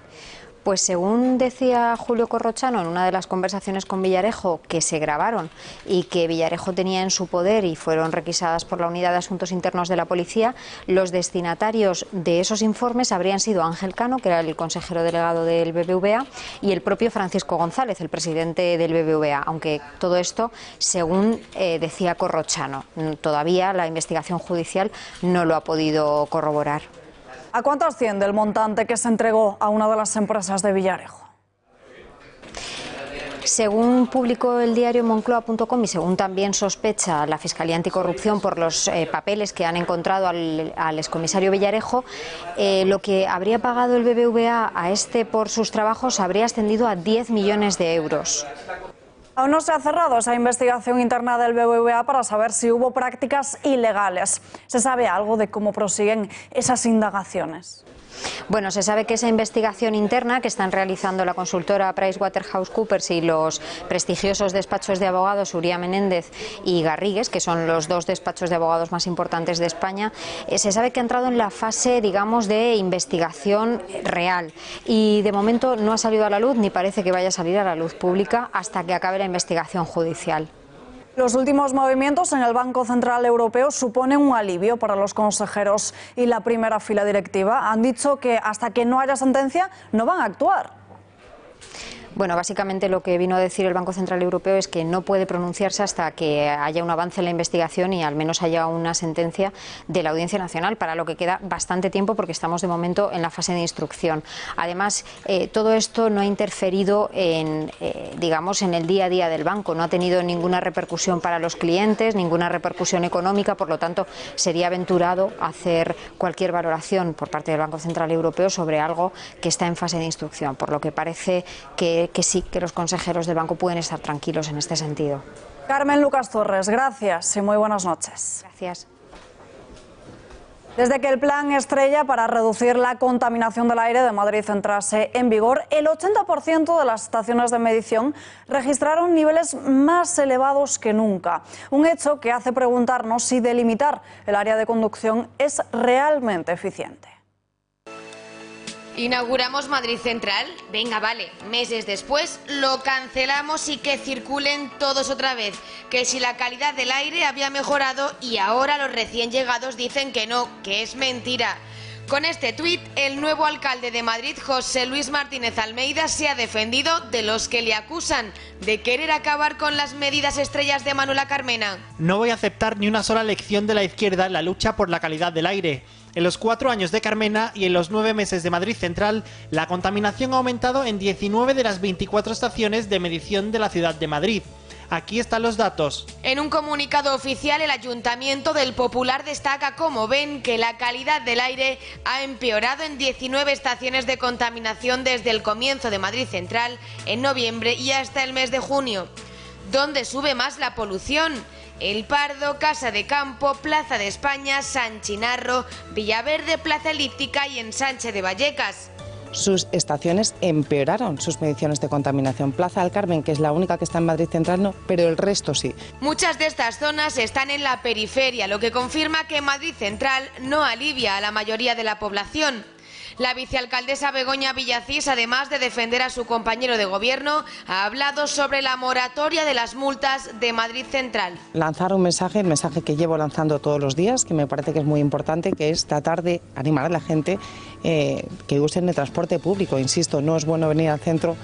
Pues según decía Julio Corrochano en una de las conversaciones con Villarejo que se grabaron y que Villarejo tenía en su poder y fueron requisadas por la Unidad de Asuntos Internos de la Policía, los destinatarios de esos informes habrían sido Ángel Cano, que era el consejero delegado del BBVA, y el propio Francisco González, el presidente del BBVA, aunque todo esto según decía Corrochano. Todavía la investigación judicial no lo ha podido corroborar. ¿A cuánto asciende el montante que se entregó a una de las empresas de Villarejo? Según publicó el diario Moncloa.com y según también sospecha la Fiscalía Anticorrupción por los papeles que han encontrado al excomisario Villarejo, lo que habría pagado el BBVA a este por sus trabajos habría ascendido a 10 millones de euros. Aún no se ha cerrado esa investigación interna del BBVA para saber si hubo prácticas ilegales. ¿Se sabe algo de cómo prosiguen esas indagaciones? Bueno, se sabe que esa investigación interna que están realizando la consultora PricewaterhouseCoopers y los prestigiosos despachos de abogados Uría Menéndez y Garrigues, que son los dos despachos de abogados más importantes de España, se sabe que ha entrado en la fase, digamos, de investigación real y de momento no ha salido a la luz ni parece que vaya a salir a la luz pública hasta que acabe la investigación judicial. Los últimos movimientos en el Banco Central Europeo suponen un alivio para los consejeros y la primera fila directiva. Han dicho que hasta que no haya sentencia no van a actuar. Bueno, básicamente lo que vino a decir el Banco Central Europeo es que no puede pronunciarse hasta que haya un avance en la investigación y al menos haya una sentencia de la Audiencia Nacional, para lo que queda bastante tiempo porque estamos de momento en la fase de instrucción. Además, todo esto no ha interferido digamos, en el día a día del banco, no ha tenido ninguna repercusión para los clientes, ninguna repercusión económica, por lo tanto sería aventurado hacer cualquier valoración por parte del Banco Central Europeo sobre algo que está en fase de instrucción, por lo que parece que sí, que los consejeros del banco pueden estar tranquilos en este sentido. Carmen Lucas Torres, gracias y muy buenas noches. Gracias. Desde que el plan Estrella para reducir la contaminación del aire de Madrid entrase en vigor, el 80% de las estaciones de medición registraron niveles más elevados que nunca. Un hecho que hace preguntarnos si delimitar el área de conducción es realmente eficiente. Inauguramos Madrid Central, venga vale, meses después lo cancelamos y que circulen todos otra vez, que si la calidad del aire había mejorado y ahora los recién llegados dicen que no, que es mentira. Con este tuit, el nuevo alcalde de Madrid, José Luis Martínez Almeida, se ha defendido de los que le acusan de querer acabar con las medidas estrellas de Manuela Carmena. No voy a aceptar ni una sola lección de la izquierda en la lucha por la calidad del aire. En los 4 años de Carmena y en los 9 meses de Madrid Central, la contaminación ha aumentado en 19 de las 24 estaciones de medición de la ciudad de Madrid. Aquí están los datos. En un comunicado oficial, el Ayuntamiento del Popular destaca, como ven, que la calidad del aire ha empeorado en 19 estaciones de contaminación desde el comienzo de Madrid Central, en noviembre y hasta el mes de junio. ¿Dónde sube más la polución? El Pardo, Casa de Campo, Plaza de España, San Chinarro, Villaverde, Plaza Elíptica y en Sánchez de Vallecas. Sus estaciones empeoraron sus mediciones de contaminación. Plaza del Carmen, que es la única que está en Madrid Central, no, pero el resto sí. Muchas de estas zonas están en la periferia, lo que confirma que Madrid Central no alivia a la mayoría de la población. La vicealcaldesa Begoña Villacís, además de defender a su compañero de gobierno, ha hablado sobre la moratoria de las multas de Madrid Central. Lanzar un mensaje, el mensaje que llevo lanzando todos los días, que me parece que es muy importante, que es tratar de animar a la gente que usen el transporte público. Insisto, no es bueno venir al centro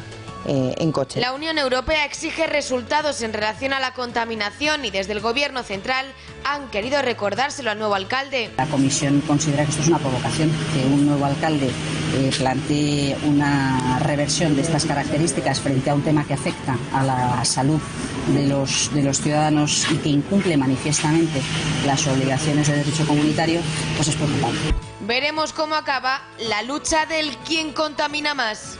en coche. La Unión Europea exige resultados en relación a la contaminación y desde el Gobierno central han querido recordárselo al nuevo alcalde. La Comisión considera que esto es una provocación, que un nuevo alcalde plantee una reversión de estas características frente a un tema que afecta a la salud de los ciudadanos y que incumple manifiestamente las obligaciones de derecho comunitario, pues es preocupante. Veremos cómo acaba la lucha del quién contamina más.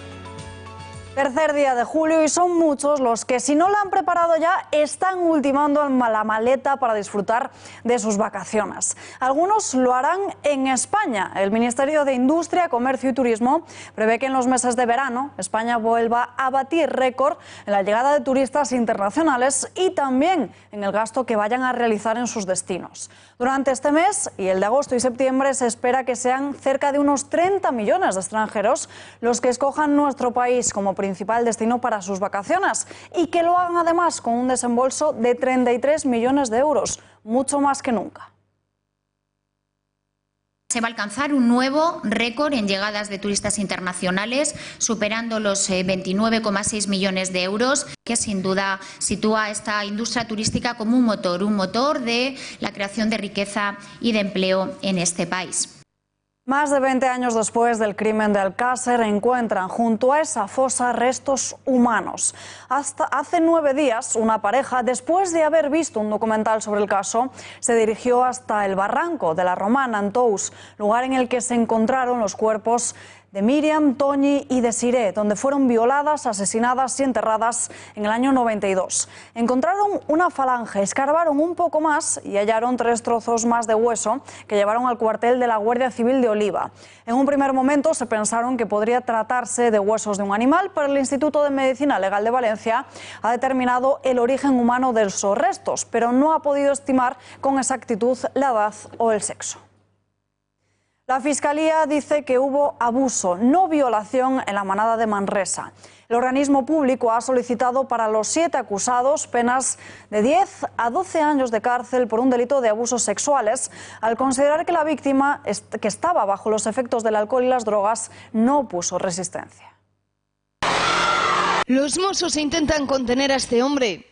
Tercer día de julio y son muchos los que, si no la han preparado ya, están ultimando la maleta para disfrutar de sus vacaciones. Algunos lo harán en España. El Ministerio de Industria, Comercio y Turismo prevé que en los meses de verano España vuelva a batir récord en la llegada de turistas internacionales y también en el gasto que vayan a realizar en sus destinos. Durante este mes y el de agosto y septiembre se espera que sean cerca de unos 30 millones de extranjeros los que escojan nuestro país como principal destino para sus vacaciones y que lo hagan además con un desembolso de 33 millones de euros, mucho más que nunca. Se va a alcanzar un nuevo récord en llegadas de turistas internacionales, superando los 29,6 millones de euros, que sin duda sitúa a esta industria turística como un motor de la creación de riqueza y de empleo en este país. Más de 20 años después del crimen de Alcácer, encuentran junto a esa fosa restos humanos. Hasta hace 9 días, una pareja, después de haber visto un documental sobre el caso, se dirigió hasta el barranco de la Romana, en Tous, lugar en el que se encontraron los cuerpos de Miriam, Toñi y Desiré, donde fueron violadas, asesinadas y enterradas en el año 92. Encontraron una falange, escarbaron un poco más y hallaron 3 trozos más de hueso que llevaron al cuartel de la Guardia Civil de Oliva. En un primer momento se pensaron que podría tratarse de huesos de un animal, pero el Instituto de Medicina Legal de Valencia ha determinado el origen humano de esos restos, pero no ha podido estimar con exactitud la edad o el sexo. La Fiscalía dice que hubo abuso, no violación, en la manada de Manresa. El organismo público ha solicitado para los 7 acusados penas de 10 a 12 años de cárcel por un delito de abusos sexuales, al considerar que la víctima, que estaba bajo los efectos del alcohol y las drogas, no opuso resistencia. Los Mossos intentan contener a este hombre.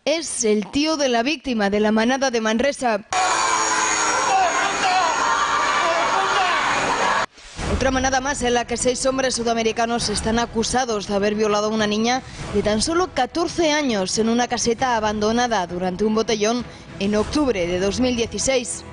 Es el tío de la víctima de la manada de Manresa. Otra manada más en la que 6 hombres sudamericanos están acusados de haber violado a una niña de tan solo 14 años en una caseta abandonada durante un botellón en octubre de 2016.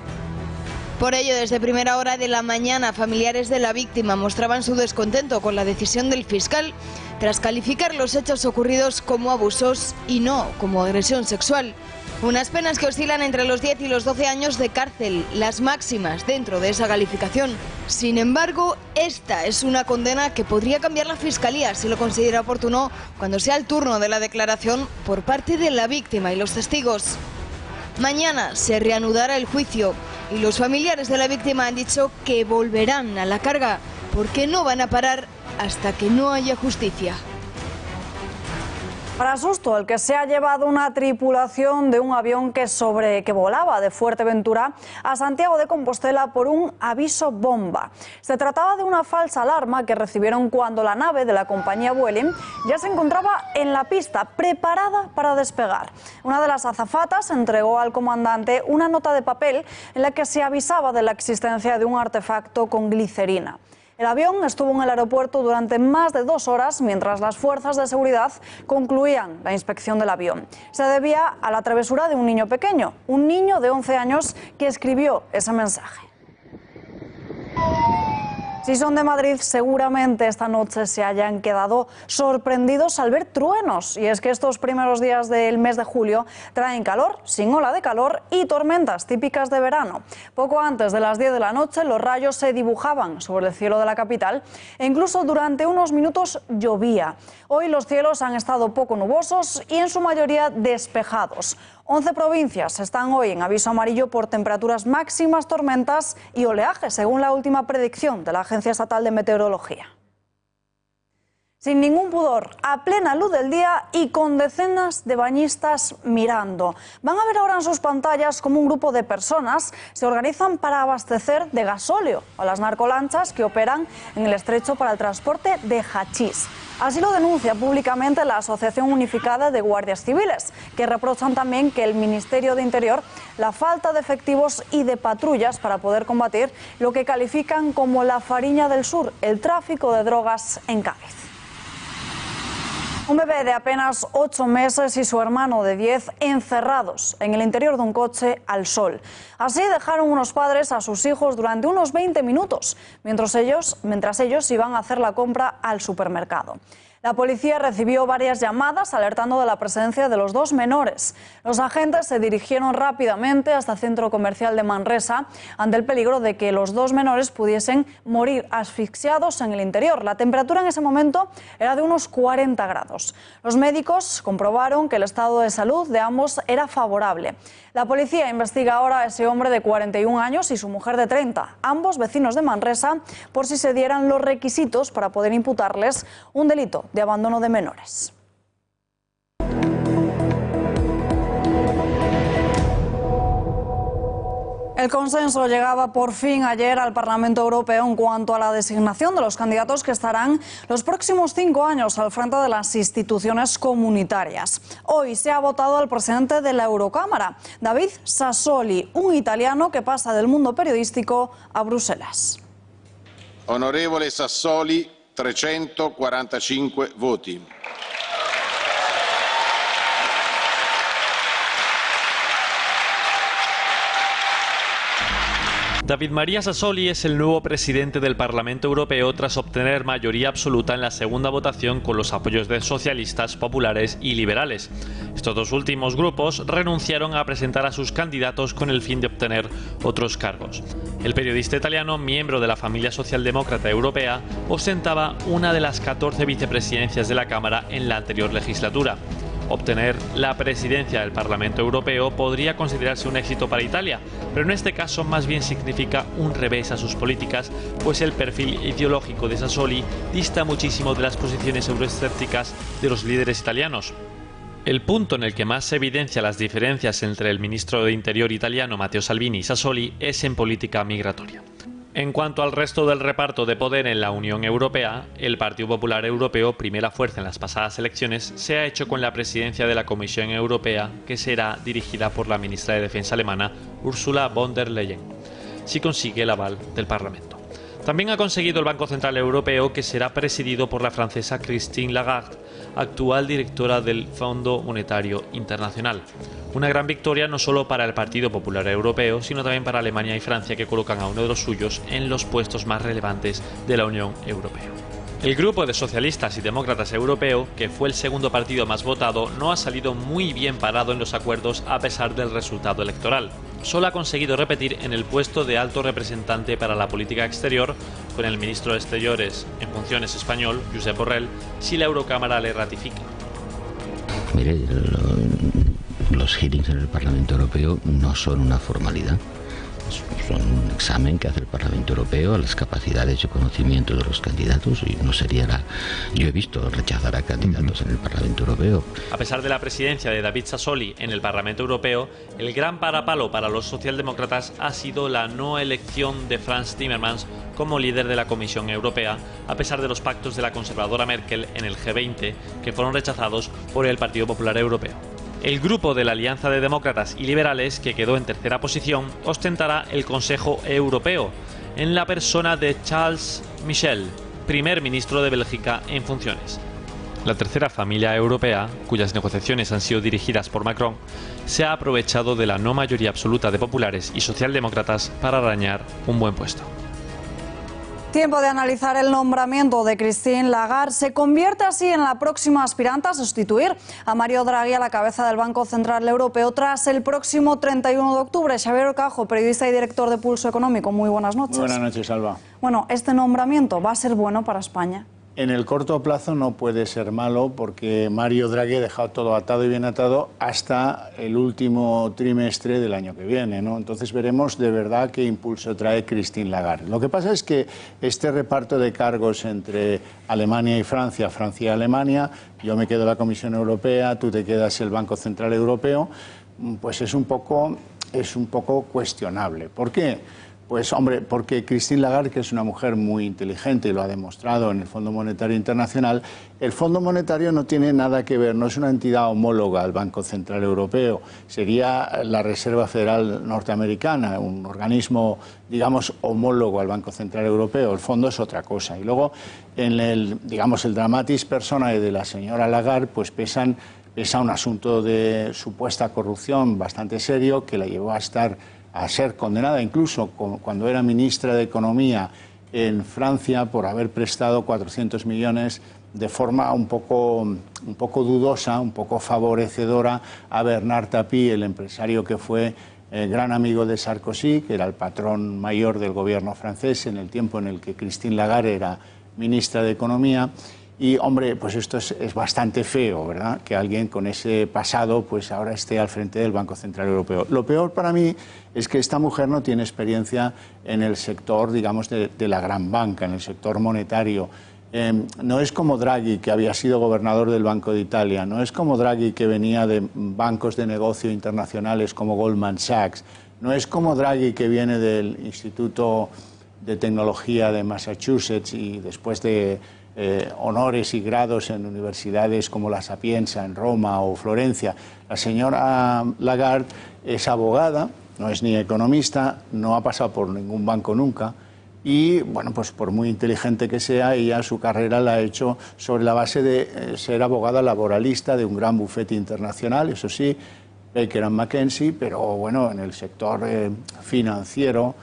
Por ello, desde primera hora de la mañana, familiares de la víctima mostraban su descontento con la decisión del fiscal tras calificar los hechos ocurridos como abusos y no como agresión sexual. Unas penas que oscilan entre los 10 y los 12 años de cárcel, las máximas dentro de esa calificación. Sin embargo, esta es una condena que podría cambiar la Fiscalía si lo considera oportuno cuando sea el turno de la declaración por parte de la víctima y los testigos. Mañana se reanudará el juicio y los familiares de la víctima han dicho que volverán a la carga porque no van a parar hasta que no haya justicia. Para susto, el que se ha llevado una tripulación de un avión que volaba de Fuerteventura a Santiago de Compostela por un aviso bomba. Se trataba de una falsa alarma que recibieron cuando la nave de la compañía Vueling ya se encontraba en la pista, preparada para despegar. Una de las azafatas entregó al comandante una nota de papel en la que se avisaba de la existencia de un artefacto con glicerina. El avión estuvo en el aeropuerto durante más de 2 horas mientras las fuerzas de seguridad concluían la inspección del avión. Se debía a la travesura de un niño pequeño, un niño de 11 años que escribió ese mensaje. Si son de Madrid, seguramente esta noche se hayan quedado sorprendidos al ver truenos. Y es que estos primeros días del mes de julio traen calor, sin ola de calor, y tormentas típicas de verano. Poco antes de las 10 de la noche, los rayos se dibujaban sobre el cielo de la capital e incluso durante unos minutos llovía. Hoy los cielos han estado poco nubosos y en su mayoría despejados. 11 provincias están hoy en aviso amarillo por temperaturas máximas, tormentas y oleaje, según la última predicción de la Agencia Estatal de Meteorología. Sin ningún pudor, a plena luz del día y con decenas de bañistas mirando. Van a ver ahora en sus pantallas cómo un grupo de personas se organizan para abastecer de gasóleo a las narcolanchas que operan en el estrecho para el transporte de hachís. Así lo denuncia públicamente la Asociación Unificada de Guardias Civiles, que reprochan también que el Ministerio de Interior la falta de efectivos y de patrullas para poder combatir lo que califican como la Fariña del Sur, el tráfico de drogas en Cádiz. Un bebé de apenas 8 meses y su hermano de 10 encerrados en el interior de un coche al sol. Así dejaron unos padres a sus hijos durante unos 20 minutos, mientras ellos iban a hacer la compra al supermercado. La policía recibió varias llamadas alertando de la presencia de los 2 menores. Los agentes se dirigieron rápidamente hasta el centro comercial de Manresa ante el peligro de que los 2 menores pudiesen morir asfixiados en el interior. La temperatura en ese momento era de unos 40 grados. Los médicos comprobaron que el estado de salud de ambos era favorable. La policía investiga ahora a ese hombre de 41 años y su mujer de 30, ambos vecinos de Manresa, por si se dieran los requisitos para poder imputarles un delito de abandono de menores. El consenso llegaba por fin ayer al Parlamento Europeo en cuanto a la designación de los candidatos que estarán los próximos 5 años al frente de las instituciones comunitarias. Hoy se ha votado al presidente de la Eurocámara, David Sassoli, un italiano que pasa del mundo periodístico a Bruselas. Onorevole Sassoli, 345 voti. David María Sassoli es el nuevo presidente del Parlamento Europeo tras obtener mayoría absoluta en la segunda votación con los apoyos de socialistas, populares y liberales. Estos dos últimos grupos renunciaron a presentar a sus candidatos con el fin de obtener otros cargos. El periodista italiano, miembro de la familia socialdemócrata europea, ostentaba una de las 14 vicepresidencias de la Cámara en la anterior legislatura. Obtener la presidencia del Parlamento Europeo podría considerarse un éxito para Italia, pero en este caso más bien significa un revés a sus políticas, pues el perfil ideológico de Sassoli dista muchísimo de las posiciones euroescépticas de los líderes italianos. El punto en el que más se evidencia las diferencias entre el ministro de Interior italiano Matteo Salvini y Sassoli es en política migratoria. En cuanto al resto del reparto de poder en la Unión Europea, el Partido Popular Europeo, primera fuerza en las pasadas elecciones, se ha hecho con la presidencia de la Comisión Europea, que será dirigida por la ministra de Defensa alemana, Ursula von der Leyen, si consigue el aval del Parlamento. También ha conseguido el Banco Central Europeo, que será presidido por la francesa Christine Lagarde, actual directora del Fondo Monetario Internacional. Una gran victoria no solo para el Partido Popular Europeo, sino también para Alemania y Francia, que colocan a uno de los suyos en los puestos más relevantes de la Unión Europea. El grupo de socialistas y demócratas europeo, que fue el segundo partido más votado, no ha salido muy bien parado en los acuerdos a pesar del resultado electoral. Solo ha conseguido repetir en el puesto de alto representante para la política exterior, con el ministro de Exteriores en funciones español, Josep Borrell, si la Eurocámara le ratifica. Mire, los hearings en el Parlamento Europeo no son una formalidad. Son un examen que hace el Parlamento Europeo a las capacidades y conocimiento de los candidatos, y no sería yo he visto rechazar a candidatos en el Parlamento Europeo. A pesar de la presidencia de David Sassoli en el Parlamento Europeo, el gran parapalo para los socialdemócratas ha sido la no elección de Frans Timmermans como líder de la Comisión Europea, a pesar de los pactos de la conservadora Merkel en el G20, que fueron rechazados por el Partido Popular Europeo. El grupo de la Alianza de Demócratas y Liberales, que quedó en tercera posición, ostentará el Consejo Europeo, en la persona de Charles Michel, primer ministro de Bélgica en funciones. La tercera familia europea, cuyas negociaciones han sido dirigidas por Macron, se ha aprovechado de la no mayoría absoluta de populares y socialdemócratas para arañar un buen puesto. Tiempo de analizar el nombramiento de Christine Lagarde. Se convierte así en la próxima aspirante a sustituir a Mario Draghi a la cabeza del Banco Central Europeo tras el próximo 31 de octubre. Xavier Cajo, periodista y director de Pulso Económico. Muy buenas noches. Buenas noches, Alba. Bueno, ¿este nombramiento va a ser bueno para España? En el corto plazo no puede ser malo, porque Mario Draghi ha dejado todo atado y bien atado hasta el último trimestre del año que viene, ¿no? Entonces veremos de verdad qué impulso trae Christine Lagarde. Lo que pasa es que este reparto de cargos entre Alemania y Francia, Francia y Alemania, yo me quedo en la Comisión Europea, tú te quedas el Banco Central Europeo, pues es un poco cuestionable. ¿Por qué? Pues hombre, porque Christine Lagarde, que es una mujer muy inteligente y lo ha demostrado en el Fondo Monetario Internacional, el Fondo Monetario no tiene nada que ver, no es una entidad homóloga al Banco Central Europeo, sería la Reserva Federal Norteamericana, un organismo, digamos, homólogo al Banco Central Europeo. El fondo es otra cosa. Y luego, en el dramatis personae de la señora Lagarde, pues pesa un asunto de supuesta corrupción bastante serio que la llevó a ser condenada incluso cuando era ministra de Economía en Francia por haber prestado 400 millones de forma un poco dudosa, un poco favorecedora a Bernard Tapie, el empresario que fue gran amigo de Sarkozy, que era el patrón mayor del gobierno francés en el tiempo en el que Christine Lagarde era ministra de Economía. Y, hombre, pues esto es bastante feo, ¿verdad?, que alguien con ese pasado pues ahora esté al frente del Banco Central Europeo. Lo peor para mí es que esta mujer no tiene experiencia en el sector, digamos, de la gran banca, en el sector monetario. No es como Draghi, que había sido gobernador del Banco de Italia, no es como Draghi, que venía de bancos de negocio internacionales como Goldman Sachs, No es como Draghi, que viene del Instituto de Tecnología de Massachusetts y después de honores y grados en universidades como la Sapienza en Roma o Florencia. La señora Lagarde es abogada, no es ni economista, no ha pasado por ningún banco nunca y, bueno, pues por muy inteligente que sea, ella su carrera la ha hecho sobre la base de ser abogada laboralista de un gran bufete internacional, eso sí, Baker & McKenzie, pero bueno, en el sector financiero,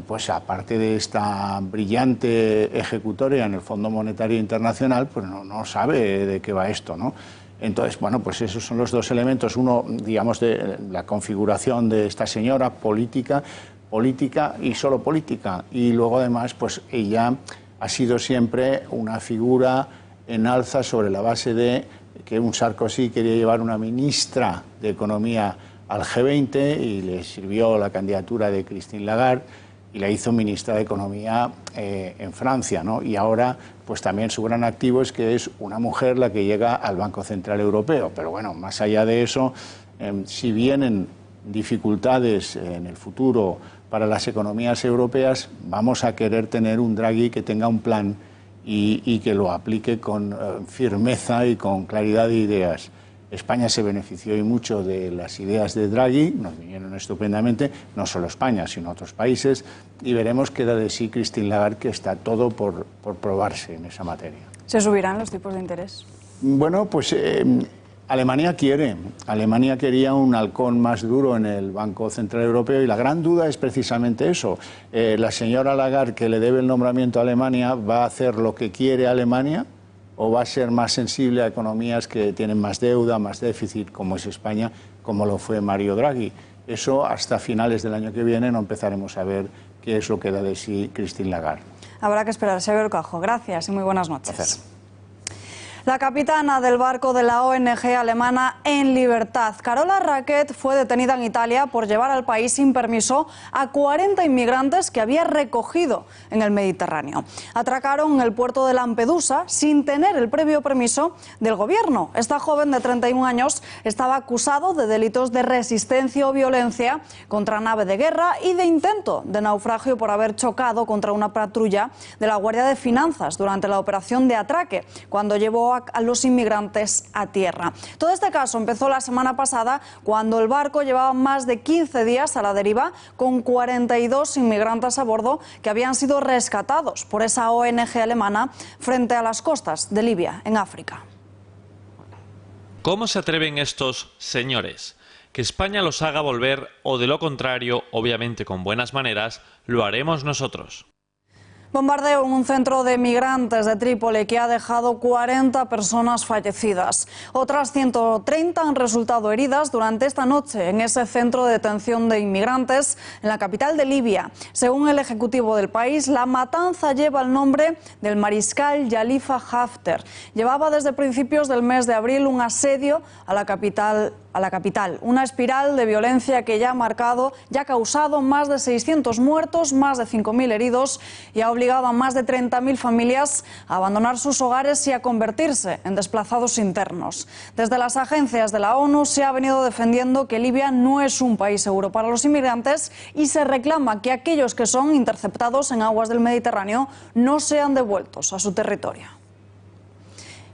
pues aparte de esta brillante ejecutoria en el Fondo Monetario Internacional, pues no sabe de qué va esto, ¿no? Entonces, bueno, pues esos son los dos elementos. Uno, digamos, de la configuración de esta señora, política y solo política. Y luego, además, pues ella ha sido siempre una figura en alza sobre la base de que un Sarkozy quería llevar una ministra de Economía al G20 y le sirvió la candidatura de Christine Lagarde y la hizo ministra de Economía en Francia, ¿no? Y ahora, pues también su gran activo es que es una mujer la que llega al Banco Central Europeo. Pero bueno, más allá de eso, si vienen dificultades en el futuro para las economías europeas, vamos a querer tener un Draghi que tenga un plan y que lo aplique con firmeza y con claridad de ideas. España se benefició y mucho de las ideas de Draghi, nos vinieron estupendamente, no solo España, sino otros países, y veremos qué da de sí Christine Lagarde, que está todo por probarse en esa materia. ¿Se subirán los tipos de interés? Bueno, pues Alemania quería un halcón más duro en el Banco Central Europeo y la gran duda es precisamente eso. La señora Lagarde, que le debe el nombramiento a Alemania, ¿va a hacer lo que quiere Alemania o va a ser más sensible a economías que tienen más deuda, más déficit, como es España, como lo fue Mario Draghi? Eso hasta finales del año que viene no empezaremos a ver qué es lo que da de sí Christine Lagarde. Habrá que esperar. Xavier Cajo, gracias y muy buenas noches. Gracias. La capitana del barco de la ONG alemana En Libertad, Carola Rackete, fue detenida en Italia por llevar al país sin permiso a 40 inmigrantes que había recogido en el Mediterráneo. Atracaron en el puerto de Lampedusa sin tener el previo permiso del gobierno. Esta joven de 31 años estaba acusado de delitos de resistencia o violencia contra nave de guerra y de intento de naufragio por haber chocado contra una patrulla de la Guardia de Finanzas durante la operación de atraque, cuando llevó a los inmigrantes a tierra. Todo este caso empezó la semana pasada, cuando el barco llevaba más de 15 días a la deriva con 42 inmigrantes a bordo que habían sido rescatados por esa ONG alemana frente a las costas de Libia, en África. ¿Cómo se atreven estos señores? Que España los haga volver o, de lo contrario, obviamente con buenas maneras, lo haremos nosotros. Bombardeo en un centro de migrantes de Trípoli que ha dejado 40 personas fallecidas. Otras 130 han resultado heridas durante esta noche en ese centro de detención de inmigrantes en la capital de Libia. Según el ejecutivo del país, la matanza lleva el nombre del mariscal Khalifa Haftar. Llevaba desde principios del mes de abril un asedio a la capital, una espiral de violencia que ya ha causado más de 600 muertos, más de 5.000 heridos y ha obligado a más de 30.000 familias a abandonar sus hogares y a convertirse en desplazados internos. Desde las agencias de la ONU se ha venido defendiendo que Libia no es un país seguro para los inmigrantes y se reclama que aquellos que son interceptados en aguas del Mediterráneo no sean devueltos a su territorio.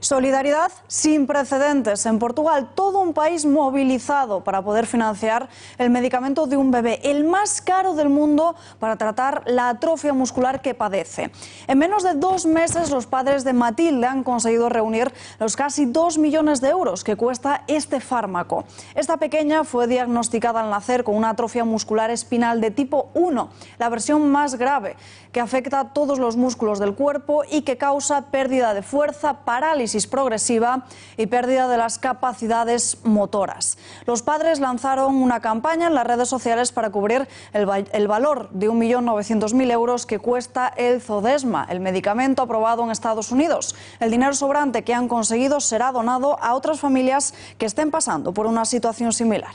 Solidaridad sin precedentes. En Portugal, todo un país movilizado para poder financiar el medicamento de un bebé, el más caro del mundo para tratar la atrofia muscular que padece. En menos de 2 meses, los padres de Matilde han conseguido reunir los casi 2 millones de euros que cuesta este fármaco. Esta pequeña fue diagnosticada al nacer con una atrofia muscular espinal de tipo 1, la versión más grave, que afecta a todos los músculos del cuerpo y que causa pérdida de fuerza, parálisis progresiva y pérdida de las capacidades motoras. Los padres lanzaron una campaña en las redes sociales para cubrir el valor de 1.900.000 euros que cuesta el Zodesma, el medicamento aprobado en Estados Unidos. El dinero sobrante que han conseguido será donado a otras familias que estén pasando por una situación similar.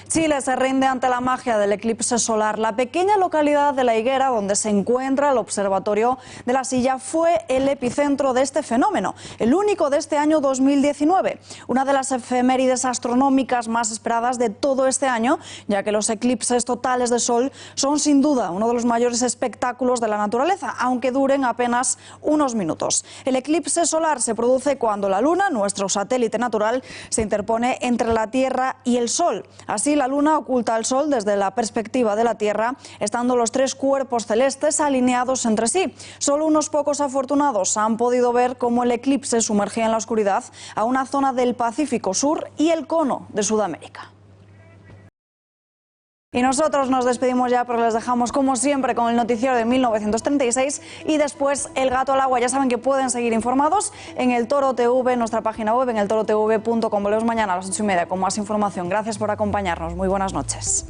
Chile se rinde ante la magia del eclipse solar. La pequeña localidad de La Higuera, donde se encuentra el observatorio de la Silla, fue el epicentro de este fenómeno, el único de este año 2019. Una de las efemérides astronómicas más esperadas de todo este año, ya que los eclipses totales de sol son sin duda uno de los mayores espectáculos de la naturaleza, aunque duren apenas unos minutos. El eclipse solar se produce cuando la Luna, nuestro satélite natural, se interpone entre la Tierra y el Sol. Así, la Luna oculta al Sol desde la perspectiva de la Tierra, estando los tres cuerpos celestes alineados entre sí. Solo unos pocos afortunados han podido ver cómo el eclipse sumergía en la oscuridad a una zona del Pacífico Sur y el cono de Sudamérica. Y nosotros nos despedimos ya, pero les dejamos como siempre con el noticiero de 1936 y después el gato al agua. Ya saben que pueden seguir informados en el Toro TV, nuestra página web, en eltorotv.com. Volvemos mañana a las 8:30 con más información. Gracias por acompañarnos. Muy buenas noches.